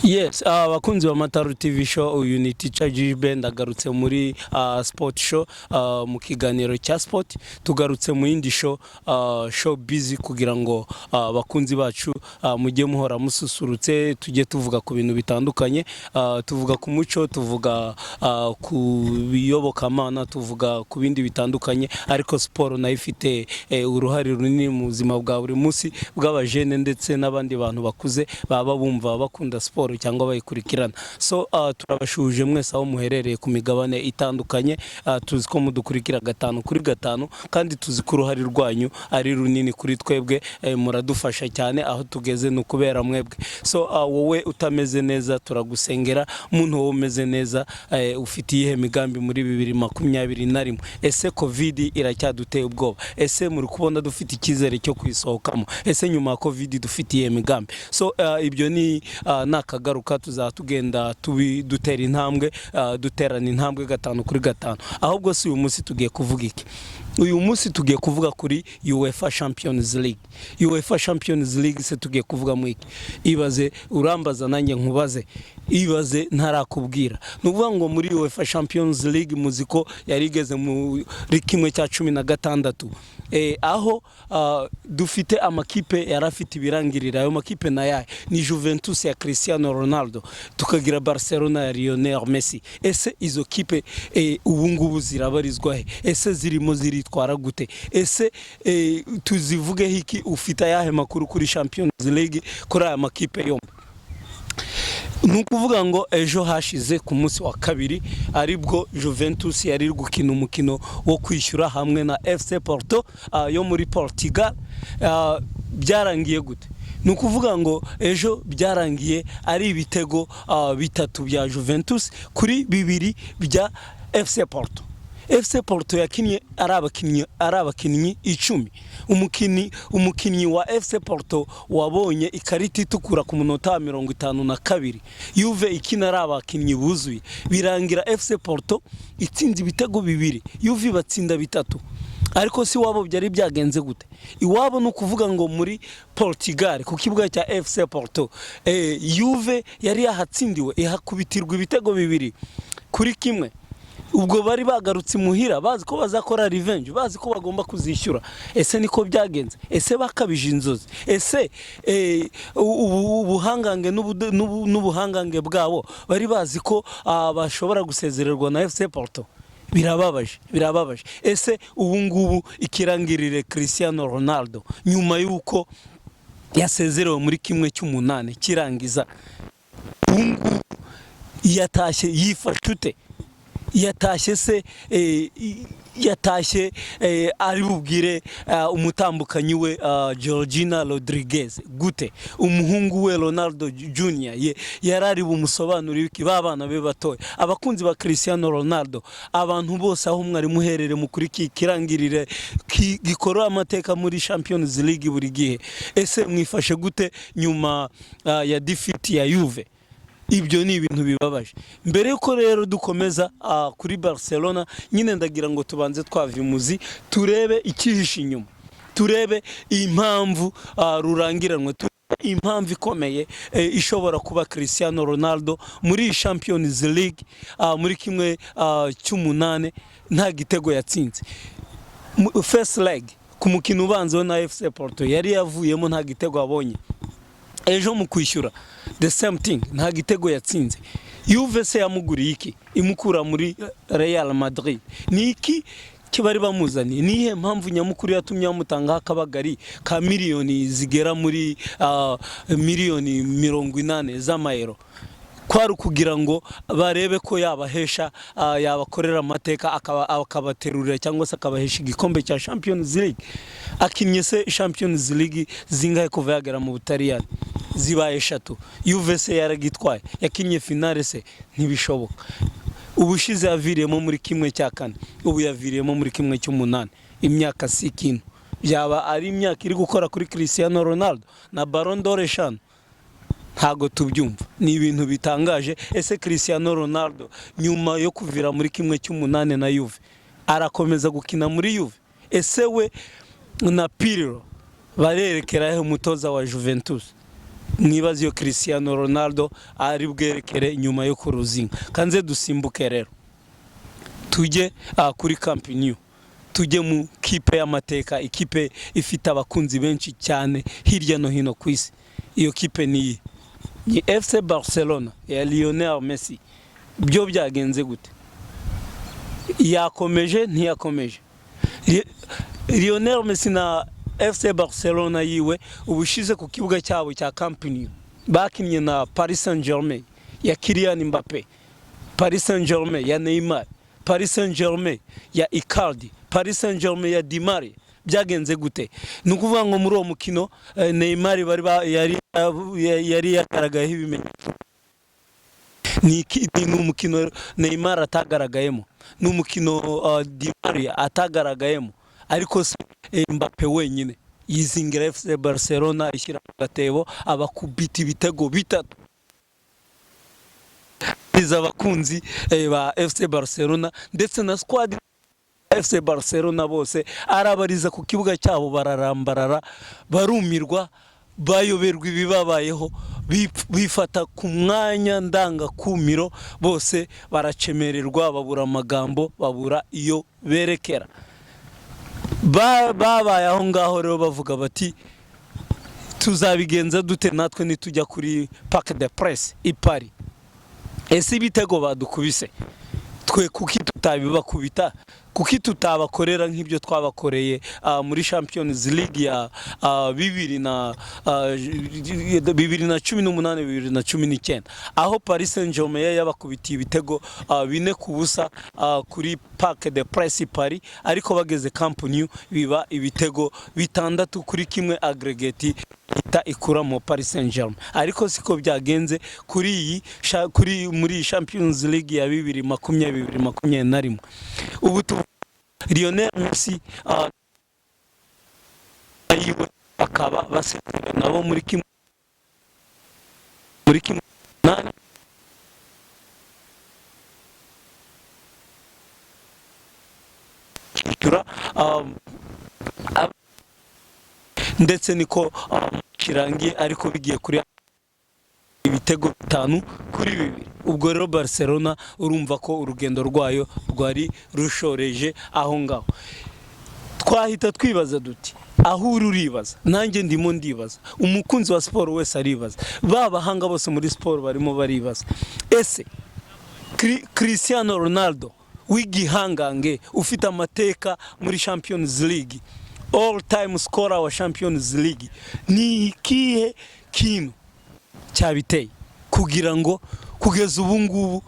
Yes, abakunzi ba Mataru TV show Unity Charge Band agarutse muri sport show mu kiganiro cya sport tugarutse mu yindi show busy kugira ngo abakunzi bacu mujye muhora mususurutse tujye tuvuga ku bintu bitandukanye tuvuga ku muco tuvuga ku biyobokamana tuvuga ku bindi bitandukanye ariko sport nayo ifite uruhare runini mu buzima bwa buri munsi bw'abajene ndetse n'abandi bantu bakuze baba bumva bakunda sport cyangwa bayikurikirana so turabashuje mwese aho muherereye ku migabane itandukanye tuzi ko mudukurikira 5 kuri 5 kandi tuzi ko uruhari rwanyu ari runini kuri twebwe muradufasha cyane aho tugeze no kubera mwebwe so wowe utameze neza turagusengera muntu wowe umeze neza ufitiye migambi muri 2021 ese covid iracyaduteye ubwoba ese muri kubona dufite ikizere cyo kwisohokamo ese nyuma ya covid dufitiye migambi so ibyo ni nakagaruka tuzatugenda dutera intambwe duterana intambwe 5 kuri 5 ahubwo si uyu munsi tugiye kuvuga iki uyu munsi tugiye kuvuga kuri UEFA Champions League UEFA Champions League se tugiye kuvuga mu iki ibaze urambaza nanjye nkubaze ibaze ntarakubwira nuvuga ngo muri UEFA Champions League muziko yarigeze muri kimwe cya 16 aho dufite amakipe yarafite ibirangirira ayo makipe nayaye ni Juventus ya Cristiano Ronaldo tukagira Barcelona ya Lionel Messi ese izo kipe ubu ngubu zirabarizwa he ese zirimo ziritwara gute ese tuzivuge hiki ufite yahe makuru kuri Champions League kuri aya makipe yombi nukuvuga ngo ejo hashize ku munsi wa kabiri aribwo Juventus yari gukina umukino wo kwishyura hamwe na FC Porto yo muri Portugal byarangiye gute nukuvuga ngo ejo byarangiye ari ibitego bitatu bya Juventus kuri 2 bya FC Porto FC Porto yakinnye arabakinnyi 10 umukinnyi wa FC Porto wabonye ikarita itukura ku munota 52 Juve ikina arabakinnyi buzuye birangira FC Porto itsinze ibitego 2 Juve batsinda 3 ariko si wabo byari byagenze gute iwabo no kuvuga ngo muri Portugal ku kibuga cya FC Porto Juve yari yahatsindiwe ihakubitirwa ibitego 2 kuri kimwe ubwo bari bagarutse muhira bazi ko bazakora revenge bazi ko bagomba kuzishyura ese niko byagenze ese bakabije inzozi ese ubuhangange n'ubuhangange bwabo bari bazi ko bashobora gusezererwa na FC Porto birababaje ese ubu ngubu ikirangirire Cristiano Ronaldo nyuma yuko yasezerewe muri kimwe cy'umunane kirangiza ubu ngubu yatashye yifashute yatashye se yatashye ari bubwire umutambukanyi we Georgina Rodriguez gute umuhungu we Ronaldo Junior yarari bumusobanurira iki babana be batoye abakunzi ba Cristiano Ronaldo abantu bose aho mwari muherere mu kuri kirangirire gikora amateka muri Champions League buri gihe ese mwifashe gute nyuma ya defeat ya Juve ibyo ni ibintu bibabaje mbere yuko rero dukomeza kuri Barcelona nyine ndagira ngo tubanze twavimuzi turebe ikihisha inyuma turebe impamvu rurangiranwe impamvu ikomeye ishobora kuba Cristiano Ronaldo muri Champions League muri kimwe cy'umunane nta gitego yatsinze first leg ku mukino ubanze na FC Porto yari yavuyemo nta gitego abonye ejo mu kwishyura the same thing nta gitego yatsinze Juve se yamuguriye iki imukura muri Real Madrid ni iki kibari bamuzani nihe mpamvu nyamukuru yatumye amutanga akabagari ka miliyoni zigera muri miliyoni 80 z'amayero kwari kugira ngo barebe ko yabahesha yabakorera amateka akabaterurira cyangwa se akabahesha igikombe cya Champions League akinnye se Champions League zingahe kuva yagera mu Butaliyani zibaye 3 Juve se yaragitwaye yakinnye finale se ntibishoboka ubushize yaviriyemo muri kimwe cya 4 ubu yaviriyemo muri kimwe cy'umunane imyaka 6 byaba ari imyaka iri gukora kuri Cristiano Ronaldo na Ballon d'Or 5 ntago tubyumva ni ibintu bitangaje ese Cristiano Ronaldo nyuma yo kuvira muri kimwe cy'umunane na Juve arakomeza gukina muri Juve ese we na Pirlo barerekera he umutoza wa Juventus mwibaze iyo Cristiano Ronaldo ari bwerekere nyuma yo kuruzinga. Kanze dusimbuke rero tujye kuri Camp Nou, tujye mu kipe y'amateka, ikipe ifite abakunzi benshi cyane hirya no hino ku isi. Iyo kipe ni FC Barcelona ya Lionel Messi. Byo byagenze gute? Yakomeje ntiyakomeje? Lionel Messi na FC Barcelona yiwe ubushize ku kibuga cyabo cya Camp Nou bakinnye na Paris Saint-Germain ya Kylian Mbappé, Paris Saint-Germain ya Neymar, Paris Saint-Germain ya Icardi, Paris Saint-Germain ya Di Maria. Byagenze gute? Nukuvuga ngo muri uwo mukino Neymar yari yagaragayeho ibimenyetso. Ni umukino Neymar atagaragayemo, ni umukino Di Maria atagaragayemo, ariko Mbappé wenyine yizingira FC Barcelona ishyira mu gatebo abakubita ibitego bitatu. Abakunzi ba FC Barcelona ndetse na squad FC Barcelona bose arabariza ku kibuga cyabo, bararambarara, barumirwa, bayoberwa ibibabayeho, bifata ku mwanya ndangakumiro, bose baracemererwa, babura amagambo, babura iyo berekera. Babaye aho ngaho rero bavuga bati tuzabigenza dute natwe nitujya kuri Parc des Princes i Paris. Ese ibitego badukubise twe kuki tutabibakubita, kuki tutabakorera nk'ibyo twabakoreye muri Champions League ya 2018-2019 aho Paris Saint-Germain yabakubitiye ibitego 4-0 kuri Parc des Princes Paris, ariko bageze Camp Nou biba ibitego 6-1 aggregate ita ikura mu Paris Saint-Germain. Ariko siko byagenze kuri muri Champions League ya 2020-2021. Ubu Lionel Messi ayiwe akaba basezerana nabo muri kimwe nani ndetse niko kirangiye, ariko bigiye kuri ibitego 5-2. Ubwo rero Barcelona urumva ko urugendo rwayo rwari rushoreje aho ngaho. Twahita twibaza duti aho uribaza, nanjye ndimo ndibaza, umukunzi wa sport wese aribaza, babahanga bose muri sport barimo baribaza, ese Cristiano Ronaldo w'igihangange ufite amateka muri Champions League, all time scorer wa Champions League, ni ikihe kintu cyabiteye kugira ngo kugeza ubu ngubu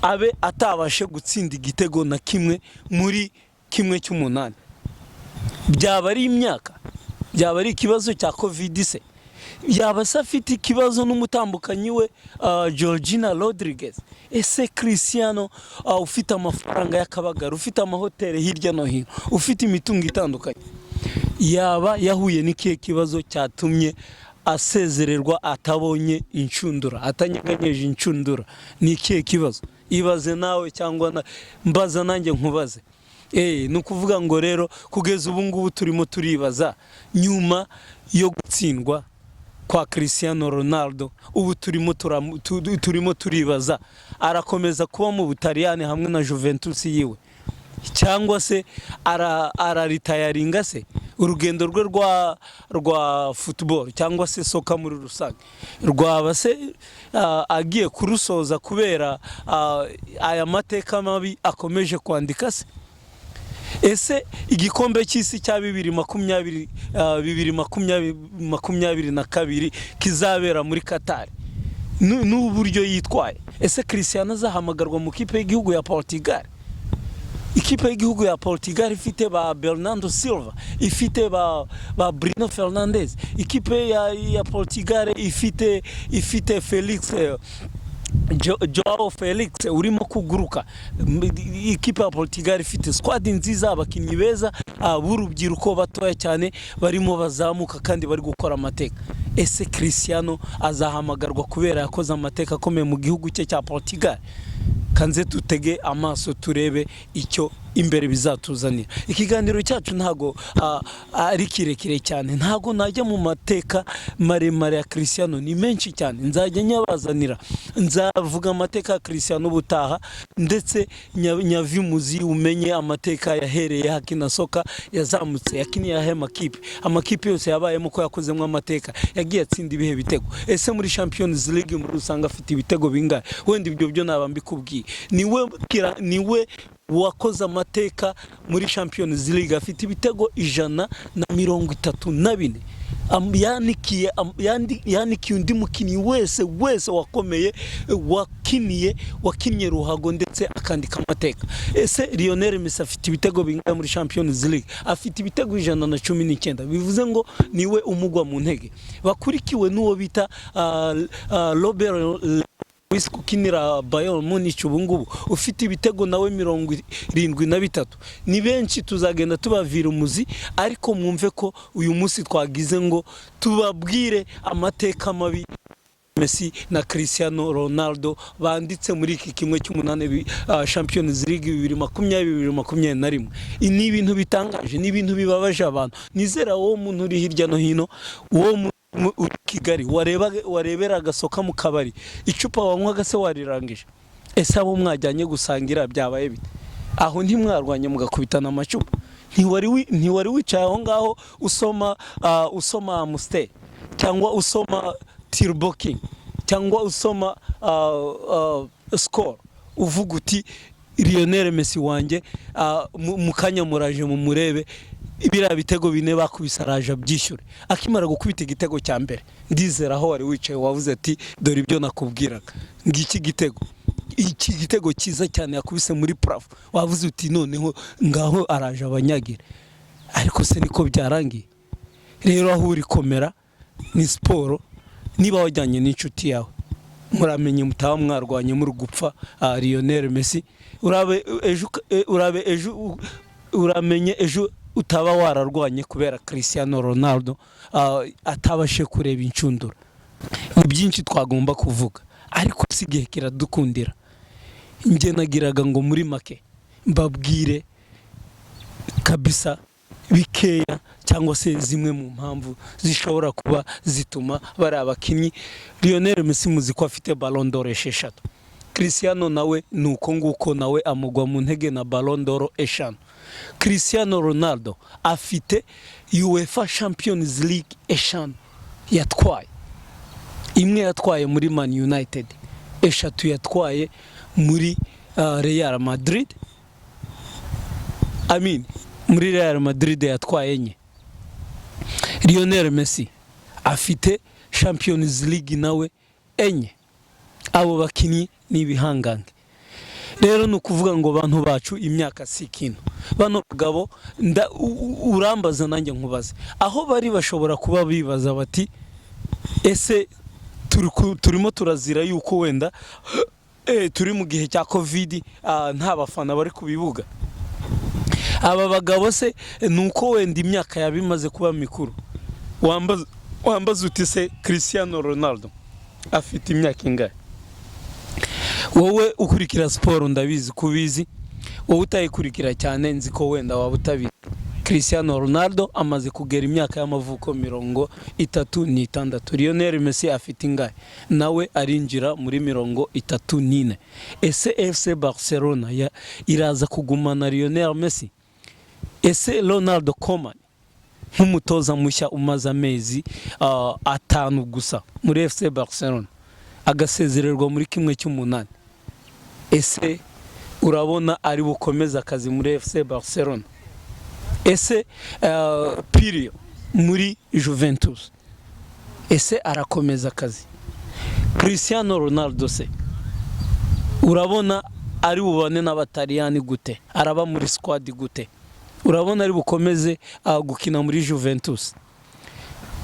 abe atabashe gutsinda igitego na kimwe muri 1/8? Byaba ari imyaka? Byaba ari ikibazo cya Covid se? Yaba afite ikibazo n'umutambukanyi we Georgina Rodriguez? Ese Cristiano ufite amafaranga y'akabagara, ufite amahoteli hirya no hino, ufite imitungo itandukanye, yaba yahuye n'ikihe kibazo cyatumye asezererwa atabonye inshundura, atanyeganyeje inshundura? Ni ikihe kibazo? Ibaze nawe cyangwa mbaza nanjye nkubaze. Nukuvuga ngo rero kugeza ubu ngubu turimo turibaza, nyuma yo gutsindwa kwa Cristiano Ronaldo, ubu turimo turibaza arakomeza kuba mu Butaliyani hamwe na Juventus yiwe, cyangwa se araritayaringa se urugendo rwe rwa football cyangwa se soka muri rusange, rwaba se agiye kurusoza kubera aya mateka mabi akomeje kwandika se? Ese igikombe cy'isi cya 2022 kizabera muri Qatar n'uburyo yitwaye, ese Cristiano azahamagarwa mu kipe y'igihugu ya Portugal? Ikipe y'igihugu ya Portugal ifite ba Bernardo Silva, ifite ba Bruno Fernandes, ikipe ya Portugal ifite Felix Joao Felix urimo kuguruka. Ikipe ya Portugal ifite squad nziza, abakinnyi beza, b'urubyiruko batoya cyane barimo bazamuka kandi bari gukora amateka. Ese Cristiano azahamagarwa kubera yakoze amateka akomeye mu gihugu cye cya Portugal? Kanze tutege amaso turebe icyo imbere bizatuzanira. Ikiganiro cyacu ntago ari kirekire cyane, ntago najya mu mateka maremare ya Cristiano, ni menshi cyane, nzajya nyabazanira, nzavuga amateka ya Cristiano butaha, ndetse nyavimuzi umenye amateka yahereye hakina soka, yazamutse yakiniye ahe amakipe yose yabayemo ko yakozemo amateka, yagiye atsinda ibihe bitego. Ese muri Champions League muri usanga afite ibitego bingahe? Wenda ibyo byo naba mbikubwiye. Niwe wakoze amateka muri Champions League, afite ibitego 134. Yanikiye undi mukinnyi wese wakomeye wakinnye ruhago ndetse akandika amateka. Ese Lionel Messi afite ibitego bingahe muri Champions League? Afite ibitego 119. Bivuze ngo niwe umugwa mu ntege. Bakurikiwe n'uwo bita Robert kukinira Bayern Munich ubungubu ufite ibitego nawe 73. Ni benshi tuzagenda tubavira umuzi, ariko mwumve ko uyu munsi twagize ngo tubabwire amateka mabi Messi na Cristiano Ronaldo banditse muri iki kimwe cy'umunane Champions League 2020-2021. Ni ibintu bitangaje, ni ibintu bibabaje abantu. Nizera wowe muntu uri hirya no hino, wowe Kigali warebera agasoka mu kabari, icupa wanywaga se warirangije. Ese abo mwajyanye gusangira byabaye bite? Aho ntimwarwanye mugakubitana amacupa? Ntiwari wicaye aho ngaho usoma Amstel, cyangwa usoma Turbo King, cyangwa usoma Score, uvuga uti Lionel Messi wanjye mukanya muraje mu murebe ibira bitego bine bakubise araje byishyure. Akimara gukubita igitego cya mbere, ndizera aho wari wicaye wavuze ati dore ibyo nakubwiraga, ngiki gitego cyiza cyane yakubise muri plafo, wavuze uti noneho ngaho araje abanyagire. Ariko se niko byarangiye? Rero aho uri komera ni siporo. Niba wajyanye n'inshuti yawe muramenye mutaba mwarwanye muri gupfa Lionel Messi, uramenye ejo utaba wararwanye kubera Cristiano Ronaldo atabashe kureba incundura. Ni byinshi twagomba kuvuga, ariko sigihe kiradukundira. Nge nagiraga ngo muri make mbabwire kabisa bikeya, cyangwa se zimwe mu mpamvu zishobora kuba zituma bari abakinnyi. Lionel Messi muzi ko afite Ballon d'Or 6. Cristiano nawe nuko nguko nawe amugwa mu ntege na Ballon d'Or 5. Cristiano Ronaldo afite UEFA Champions League 5 yatwaye. Imwe yatwaye muri Man United, 3 yatwaye muri Real Madrid. Muri Real Madrid yatwaye enye. Lionel Messi afite Champions League nawe enye. Abo bakinnyi ni ibihangange. Rero nukuvuga ngo bantu bacu imyaka si kintu. Bano bagabo urambaza nanjye nkubaze aho bari bashobora kuba bibaza bati ese turimo turazira yuko wenda turi mu gihe cya Covid nta bafana bari kubibuga. Aba bagabo se nuko wenda imyaka yabimaze kuba mikuru. Wambaza uti se Cristiano Ronaldo afite imyaka ingahe? Wowe ukurikira siporo ndabizi kubizi, wowe utayikurikira cyane nzi ko wenda waba utabizi. Cristiano Ronaldo amaze kugera imyaka y'amavuko 36. Lionel Messi afite ingahe? Nawe arinjira muri 34. Ese FC Barcelona iraza kugumana Lionel Messi? Ese Ronaldo Koeman nk'umutoza mushya umaze amezi 5 gusa muri FC Barcelona agasezererwa muri kimwe cy'umunani, ese urabona ari bukomeza akazi muri FC Barcelona? Ese Pirio muri Juventus, ese arakomeza akazi? Cristiano Ronaldo se urabona ari bubane n'abataliyani gute? Araba muri squad gute? Urabona ari bukomeze gukina muri Juventus?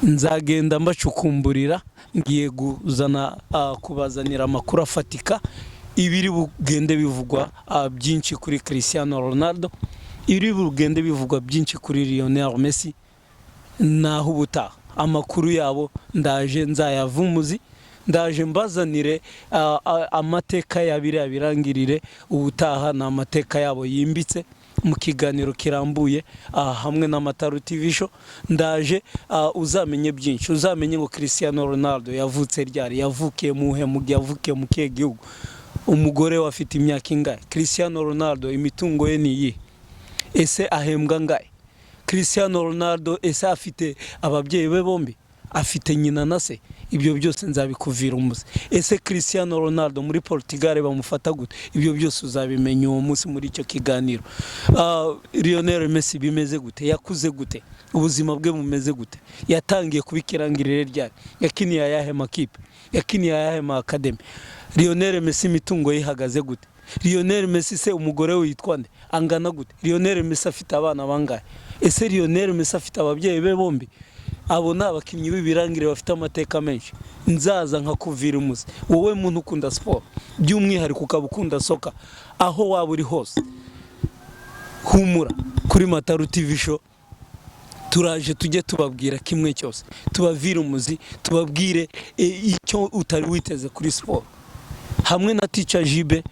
Nzagenda mbacukumburira, ngiye kuzana kubazanira amakuru afatika, ibiri bugende bivugwa byinshi kuri Cristiano Ronaldo, ibiri bugende bivugwa byinshi kuri Lionel Messi. Naho ubutaha amakuru yabo ndaje nzayavumuzi, ndaje mbazanire amateka yabiri abirangirire ubutaha na amateka yabo yimbitse. mu kiganiro kirambuye hamwe na Mataro TV show. Ndaje uzamenye byinshi, uzamenye ngo Cristiano Ronaldo yavutse ryari, yavukiye mu kihe gihugu, umugore we afite imyaka ingahe, Cristiano Ronaldo imitungo ye ni iyi, ese ahembwa ngahe, Cristiano Ronaldo ese afite ababyeyi be bombi, afite nyina na se. Ibyo byose nzabikuvira umuze. Ese Cristiano Ronaldo muri Portugal bamufata gute? Ibyo byose uzabimenya uwo munsi muri icyo kiganiro. Lionel Messi bimeze gute, yakuze gute, ubuzima bwe bumeze gute, yatangiye kubikirangirire ryari, yakiniye ayahe makipe, yakiniye ayahe ma academy. Lionel Messi mitungo yihagaze gute, Lionel Messi se umugore we yitwa nde, angana gute, Lionel Messi afite abana bangahe, ese Lionel Messi afite ababyeyi be bombi. Abo ni abakinnyi b'ibirangire bafite amateka menshi. Nzaza nkakuvira umuze, wowe muntu ukunda sport by'umwihariko ukaba ukunda soka, aho waba uri hose, humura kuri Mataro TV show. Turaje tujye tubabwira kimwe cyose, tubavira umuzi, tubabwire icyo utari witeze kuri sport hamwe na Teacher Jibe.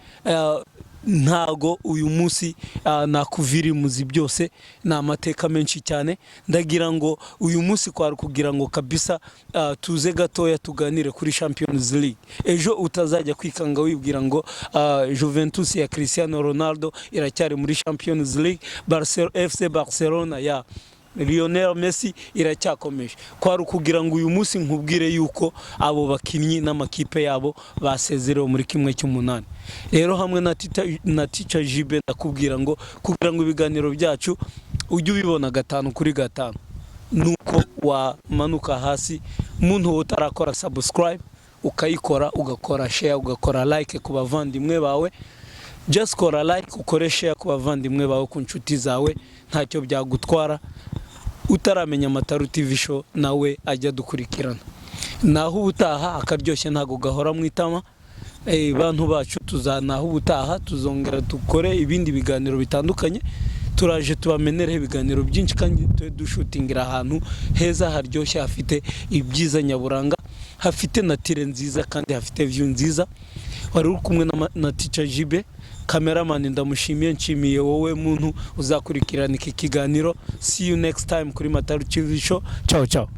Ntago uyu munsi nakuvira umuzi, byose na amateka menshi cyane. Ndagira ngo uyu munsi kwari kugira ngo kabisa tuze gatoya tuganire kuri Champions League. Ejo utazajya kwikanga wibwira ngo Juventus ya Cristiano Ronaldo iracyari muri Champions League, FC Barcelona ya Lionel Messi iracyakomeje. Kwari kugira ngo uyu munsi nkubwire yuko abo bakinnyi n'amakipe yabo basezerewe muri kimwe cy'umunani. Rero hamwe na Teacher Jibe ndakubwira ngo kugira ngo ibiganiro byacu ujye ubibona 5/5 nuko wamanuka hasi, muntu utarakora subscribe ukayikora, ugakora share, ugakora like ku bavandimwe bawe. Just kora like, ukore share ku bavandimwe bawe, ku nshuti zawe, ntacyo byagutwara. Utaramenya Mataro TV show nawe ajya dukurikirana. Naho ubutaha akaryoshye ntago gahora mu itama. Bantu bacu tuzanaho ubutaha tuzongera dukore ibindi biganiro bitandukanye. Turaje tubamenere ibiganiro byinshi kandi dushutingira ahantu heza haryoshye, hafite ibyiza nyaburanga, hafite natire nziza kandi hafite view nziza. Wari uri kumwe na Teacher Jibe, cameraman ndamushimiye, nshimiye wowe muntu uzakurikirana iki kiganiro. See you next time kuri Mataro TV show. Ciao ciao.